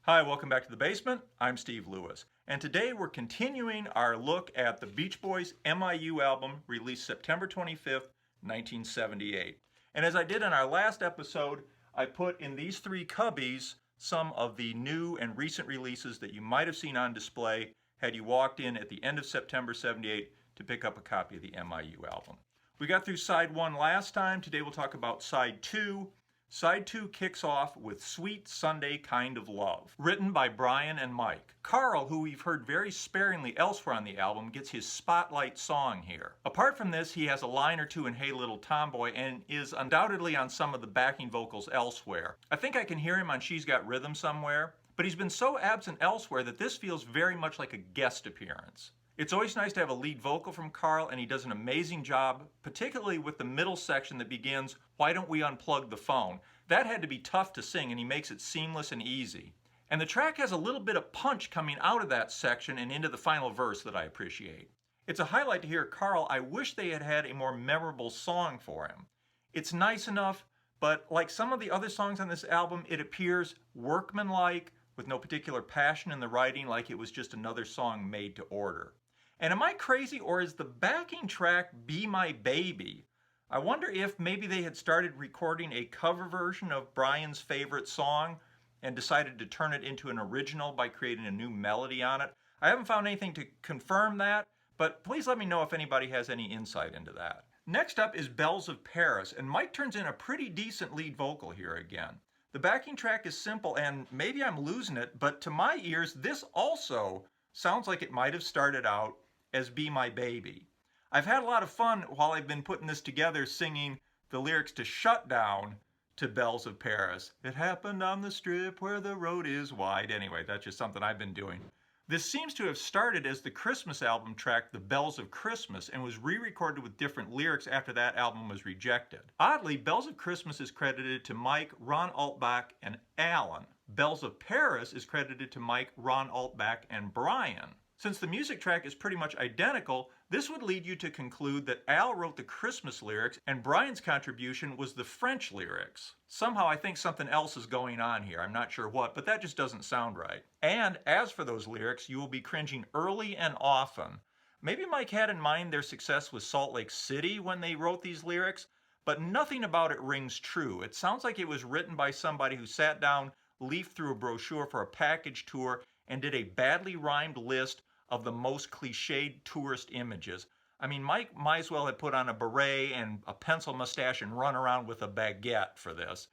Hi, welcome back to the basement. I'm Steve Lewis, and today we're continuing our look at the Beach Boys MIU album released September 25th, 1978. And as I did in our last episode, I put in these three cubbies some of the new and recent releases that you might have seen on display had you walked in at the end of September 78 to pick up a copy of the MIU album. We got through side one last time. Today we'll talk about side two. Side 2 kicks off with Sweet Sunday Kind of Love, written by Brian and Mike. Carl, who we've heard very sparingly elsewhere on the album, gets his spotlight song here. Apart from this, he has a line or two in Hey Little Tomboy and is undoubtedly on some of the backing vocals elsewhere. I think I can hear him on She's Got Rhythm somewhere, but he's been so absent elsewhere that this feels very much like a guest appearance. It's always nice to have a lead vocal from Carl, and he does an amazing job, particularly with the middle section that begins, "Why don't we unplug the phone?" That had to be tough to sing, and he makes it seamless and easy. And the track has a little bit of punch coming out of that section and into the final verse that I appreciate. It's a highlight to hear Carl. I wish they had had a more memorable song for him. It's nice enough, but like some of the other songs on this album, it appears workmanlike, with no particular passion in the writing, like it was just another song made to order. And am I crazy, or is the backing track Be My Baby? I wonder if maybe they had started recording a cover version of Brian's favorite song and decided to turn it into an original by creating a new melody on it. I haven't found anything to confirm that, but please let me know if anybody has any insight into that. Next up is Bells of Paris, and Mike turns in a pretty decent lead vocal here again. The backing track is simple, and maybe I'm losing it, but to my ears, this also sounds like it might have started out as Be My Baby. I've had a lot of fun while I've been putting this together singing the lyrics to Shut Down to Bells of Paris. It happened on the strip where the road is wide. Anyway, that's just something I've been doing. This seems to have started as the Christmas album track, The Bells of Christmas, and was re-recorded with different lyrics after that album was rejected. Oddly, Bells of Christmas is credited to Mike, Ron Altbach, and Alan. Bells of Paris is credited to Mike, Ron Altbach, and Brian. Since the music track is pretty much identical, this would lead you to conclude that Al wrote the Christmas lyrics and Brian's contribution was the French lyrics. Somehow I think something else is going on here. I'm not sure what, but that just doesn't sound right. And as for those lyrics, you will be cringing early and often. Maybe Mike had in mind their success with Salt Lake City when they wrote these lyrics, but nothing about it rings true. It sounds like it was written by somebody who sat down, leafed through a brochure for a package tour, and did a badly rhymed list of the most cliched tourist images. I mean, Mike might as well have put on a beret and a pencil mustache and run around with a baguette for this.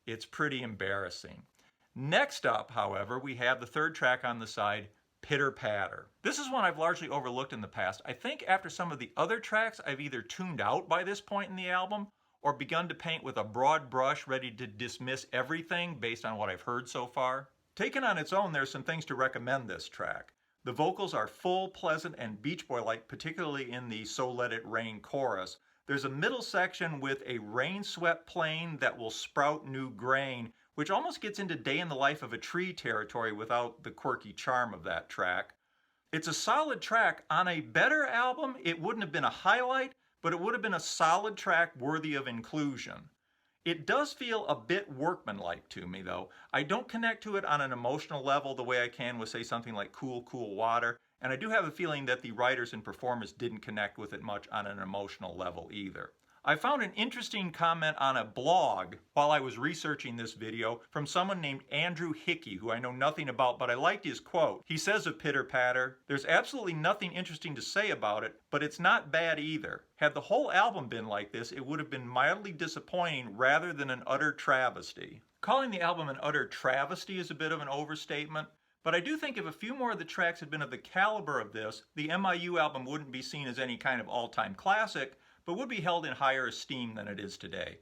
It's pretty embarrassing. Next up, however, we have the third track on the side, Pitter Patter. This is one I've largely overlooked in the past. I think after some of the other tracks, I've either tuned out by this point in the album or begun to paint with a broad brush, ready to dismiss everything based on what I've heard so far. Taken on its own, there's some things to recommend this track. The vocals are full, pleasant, and Beach Boy-like, particularly in the So Let It Rain chorus. There's a middle section with a rain-swept plain that will sprout new grain, which almost gets into Day in the Life of a Tree territory without the quirky charm of that track. It's a solid track. On a better album, it wouldn't have been a highlight, but it would have been a solid track worthy of inclusion. It does feel a bit workmanlike to me, though. I don't connect to it on an emotional level the way I can with, say, something like Cool, Cool Water, and I do have a feeling that the writers and performers didn't connect with it much on an emotional level either. I found an interesting comment on a blog while I was researching this video from someone named Andrew Hickey, who I know nothing about, but I liked his quote. He says of Pitter Patter, "There's absolutely nothing interesting to say about it, but it's not bad either. Had the whole album been like this, it would have been mildly disappointing rather than an utter travesty." Calling the album an utter travesty is a bit of an overstatement, but I do think if a few more of the tracks had been of the caliber of this, the MIU album wouldn't be seen as any kind of all-time classic, but would be held in higher esteem than it is today.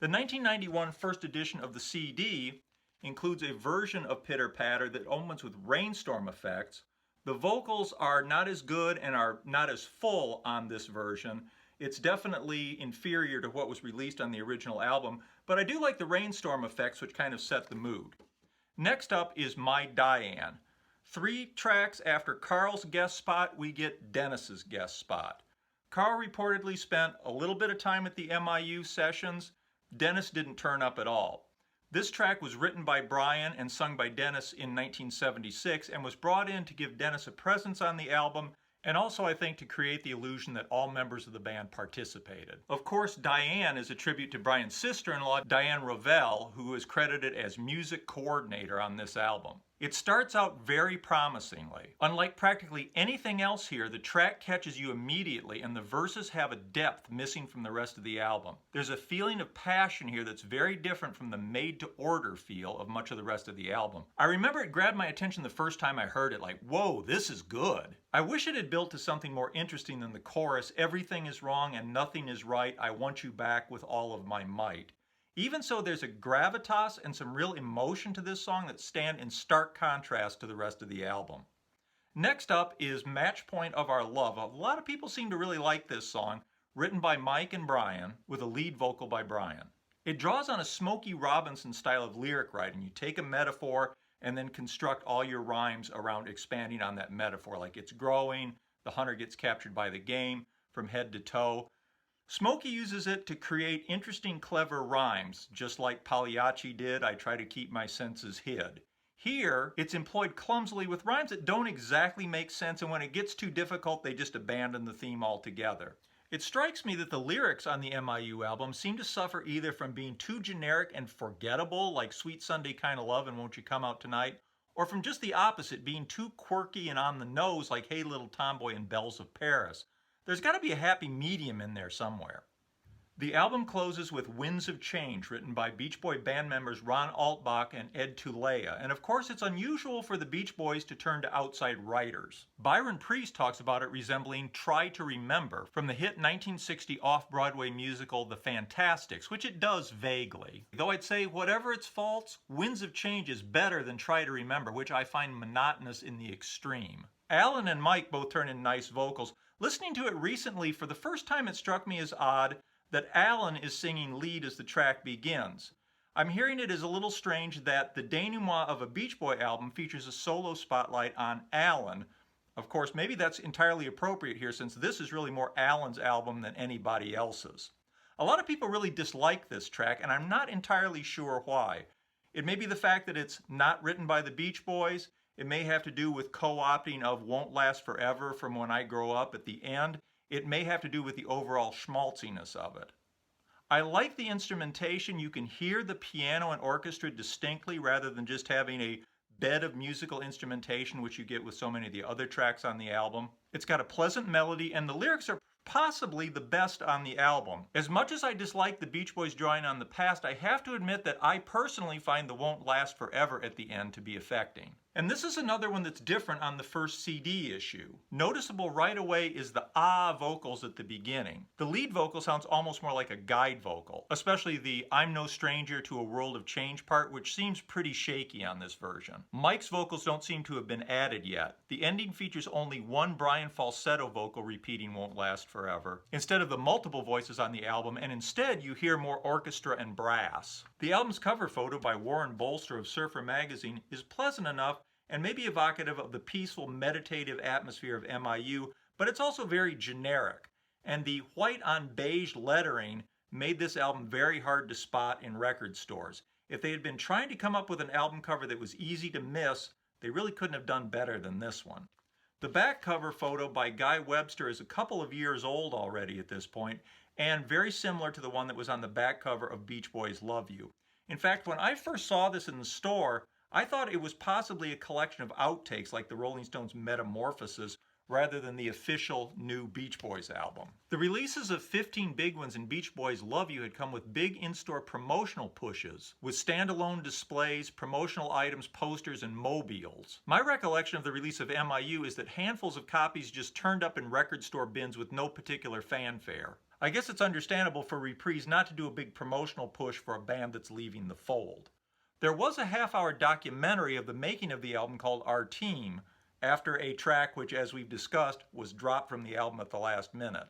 The 1991 first edition of the CD includes a version of Pitter Patter that opens with rainstorm effects. The vocals are not as good and are not as full on this version. It's definitely inferior to what was released on the original album, but I do like the rainstorm effects, which kind of set the mood. Next up is My Diane. 3 tracks after Carl's guest spot, we get Dennis's guest spot. Carl reportedly spent a little bit of time at the MIU sessions. Dennis didn't turn up at all. This track was written by Brian and sung by Dennis in 1976 and was brought in to give Dennis a presence on the album, and also I think to create the illusion that all members of the band participated. Of course, Diane is a tribute to Brian's sister-in-law, Diane Rovell, who is credited as music coordinator on this album. It starts out very promisingly. Unlike practically anything else here, the track catches you immediately and the verses have a depth missing from the rest of the album. There's a feeling of passion here that's very different from the made-to-order feel of much of the rest of the album. I remember it grabbed my attention the first time I heard it, like, whoa, this is good. I wish it had built to something more interesting than the chorus, everything is wrong and nothing is right, I want you back with all of my might. Even so, there's a gravitas and some real emotion to this song that stand in stark contrast to the rest of the album. Next up is Match Point of Our Love. A lot of people seem to really like this song, written by Mike and Brian, with a lead vocal by Brian. It draws on a Smokey Robinson style of lyric writing. You take a metaphor and then construct all your rhymes around expanding on that metaphor, like it's growing, the hunter gets captured by the game, from head to toe. Smokey uses it to create interesting, clever rhymes, just like Pagliacci did, I try to keep my senses hid. Here, it's employed clumsily with rhymes that don't exactly make sense, and when it gets too difficult, they just abandon the theme altogether. It strikes me that the lyrics on the MIU album seem to suffer either from being too generic and forgettable, like Sweet Sunday Kinda Love and Won't You Come Out Tonight, or from just the opposite, being too quirky and on the nose, like Hey Little Tomboy and Bells of Paris. There's got to be a happy medium in there somewhere. The album closes with Winds of Change, written by Beach Boy band members Ron Altbach and Ed Tulea. And of course, it's unusual for the Beach Boys to turn to outside writers. Byron Priest talks about it resembling Try to Remember from the hit 1960 off-Broadway musical The Fantastics, which it does vaguely. Though I'd say, whatever its faults, Winds of Change is better than Try to Remember, which I find monotonous in the extreme. Alan and Mike both turn in nice vocals. Listening to it recently, for the first time it struck me as odd that Alan is singing lead as the track begins. I'm hearing it as a little strange that the denouement of a Beach Boy album features a solo spotlight on Alan. Of course, maybe that's entirely appropriate here since this is really more Alan's album than anybody else's. A lot of people really dislike this track, and I'm not entirely sure why. It may be the fact that it's not written by the Beach Boys. It may have to do with co-opting of Won't Last Forever from When I Grow Up at the end. It may have to do with the overall schmaltziness of it. I like the instrumentation. You can hear the piano and orchestra distinctly rather than just having a bed of musical instrumentation, which you get with so many of the other tracks on the album. It's got a pleasant melody, and the lyrics are possibly the best on the album. As much as I dislike the Beach Boys drawing on the past, I have to admit that I personally find the Won't Last Forever at the end to be affecting. And this is another one that's different on the first CD issue. Noticeable right away is the ah vocals at the beginning. The lead vocal sounds almost more like a guide vocal, especially the I'm no stranger to a world of change part, which seems pretty shaky on this version. Mike's vocals don't seem to have been added yet. The ending features only one Brian falsetto vocal repeating Won't Last Forever, instead of the multiple voices on the album, and instead you hear more orchestra and brass. The album's cover photo by Warren Bolster of Surfer magazine is pleasant enough and maybe evocative of the peaceful, meditative atmosphere of MIU, but it's also very generic. And the white on beige lettering made this album very hard to spot in record stores. If they had been trying to come up with an album cover that was easy to miss, they really couldn't have done better than this one. The back cover photo by Guy Webster is a couple of years old already at this point, and very similar to the one that was on the back cover of Beach Boys Love You. In fact, when I first saw this in the store, I thought it was possibly a collection of outtakes like the Rolling Stones' Metamorphosis rather than the official new Beach Boys album. The releases of 15 Big Ones and Beach Boys Love You had come with big in-store promotional pushes, with standalone displays, promotional items, posters, and mobiles. My recollection of the release of MIU is that handfuls of copies just turned up in record store bins with no particular fanfare. I guess it's understandable for Reprise not to do a big promotional push for a band that's leaving the fold. There was a half-hour documentary of the making of the album called Our Team, after a track which, as we've discussed, was dropped from the album at the last minute.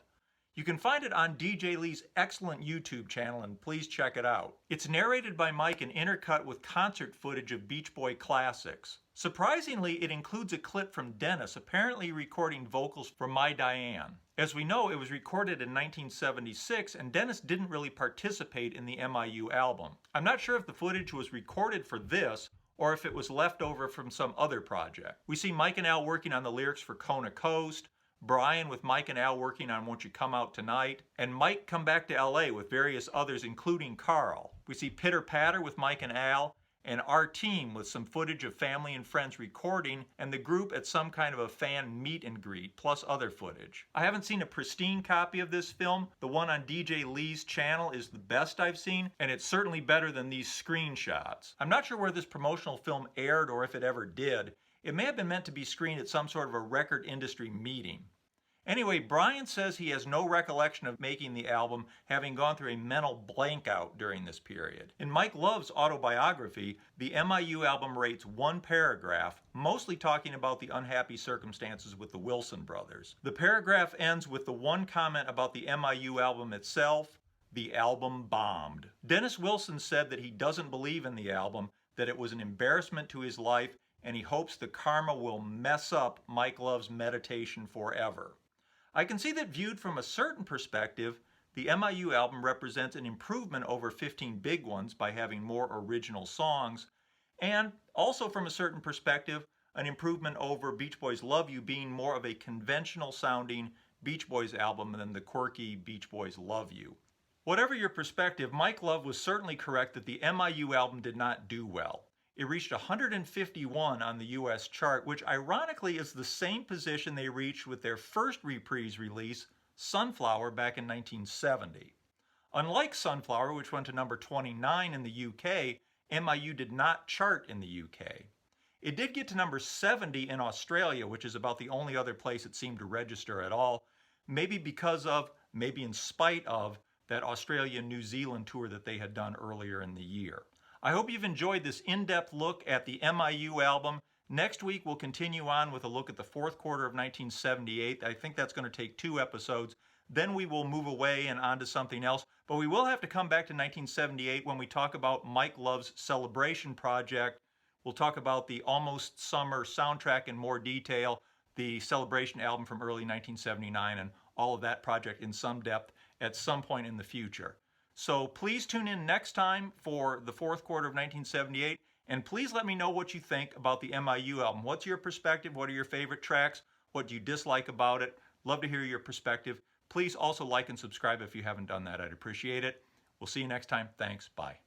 You can find it on DJ Lee's excellent YouTube channel, and please check it out. It's narrated by Mike and intercut with concert footage of Beach Boy classics. Surprisingly, it includes a clip from Dennis apparently recording vocals for My Diane. As we know, it was recorded in 1976, and Dennis didn't really participate in the MIU album. I'm not sure if the footage was recorded for this or if it was left over from some other project. We see Mike and Al working on the lyrics for Kona Coast, Brian with Mike and Al working on Won't You Come Out Tonight, and Mike come back to LA with various others including Carl. We see Pitter Patter with Mike and Al, and our team with some footage of family and friends recording, and the group at some kind of a fan meet and greet, plus other footage. I haven't seen a pristine copy of this film. The one on DJ Lee's channel is the best I've seen, and it's certainly better than these screenshots. I'm not sure where this promotional film aired or if it ever did. It may have been meant to be screened at some sort of a record industry meeting. Anyway, Brian says he has no recollection of making the album, having gone through a mental blankout during this period. In Mike Love's autobiography, the MIU album rates one paragraph, mostly talking about the unhappy circumstances with the Wilson brothers. The paragraph ends with the one comment about the MIU album itself: the album bombed. Dennis Wilson said that he doesn't believe in the album, that it was an embarrassment to his life, and he hopes the karma will mess up Mike Love's meditation forever. I can see that viewed from a certain perspective, the MIU album represents an improvement over 15 Big Ones by having more original songs, and also from a certain perspective, an improvement over Beach Boys Love You being more of a conventional sounding Beach Boys album than the quirky Beach Boys Love You. Whatever your perspective, Mike Love was certainly correct that the MIU album did not do well. It reached 151 on the US chart, which ironically is the same position they reached with their first reprise release, Sunflower, back in 1970. Unlike Sunflower, which went to number 29 in the UK, MIU did not chart in the UK. It did get to number 70 in Australia, which is about the only other place it seemed to register at all, maybe because of, maybe in spite of, that Australia-New Zealand tour that they had done earlier in the year. I hope you've enjoyed this in-depth look at the MIU album. Next week we'll continue on with a look at the fourth quarter of 1978. I think that's going to take 2 episodes. Then we will move away and on to something else. But we will have to come back to 1978 when we talk about Mike Love's Celebration project. We'll talk about the Almost Summer soundtrack in more detail, the Celebration album from early 1979, and all of that project in some depth at some point in the future. So please tune in next time for the fourth quarter of 1978, and please let me know what you think about the MIU album. What's your perspective? What are your favorite tracks? What do you dislike about it? Love to hear your perspective. Please also like and subscribe if you haven't done that. I'd appreciate it. We'll see you next time. Thanks. Bye.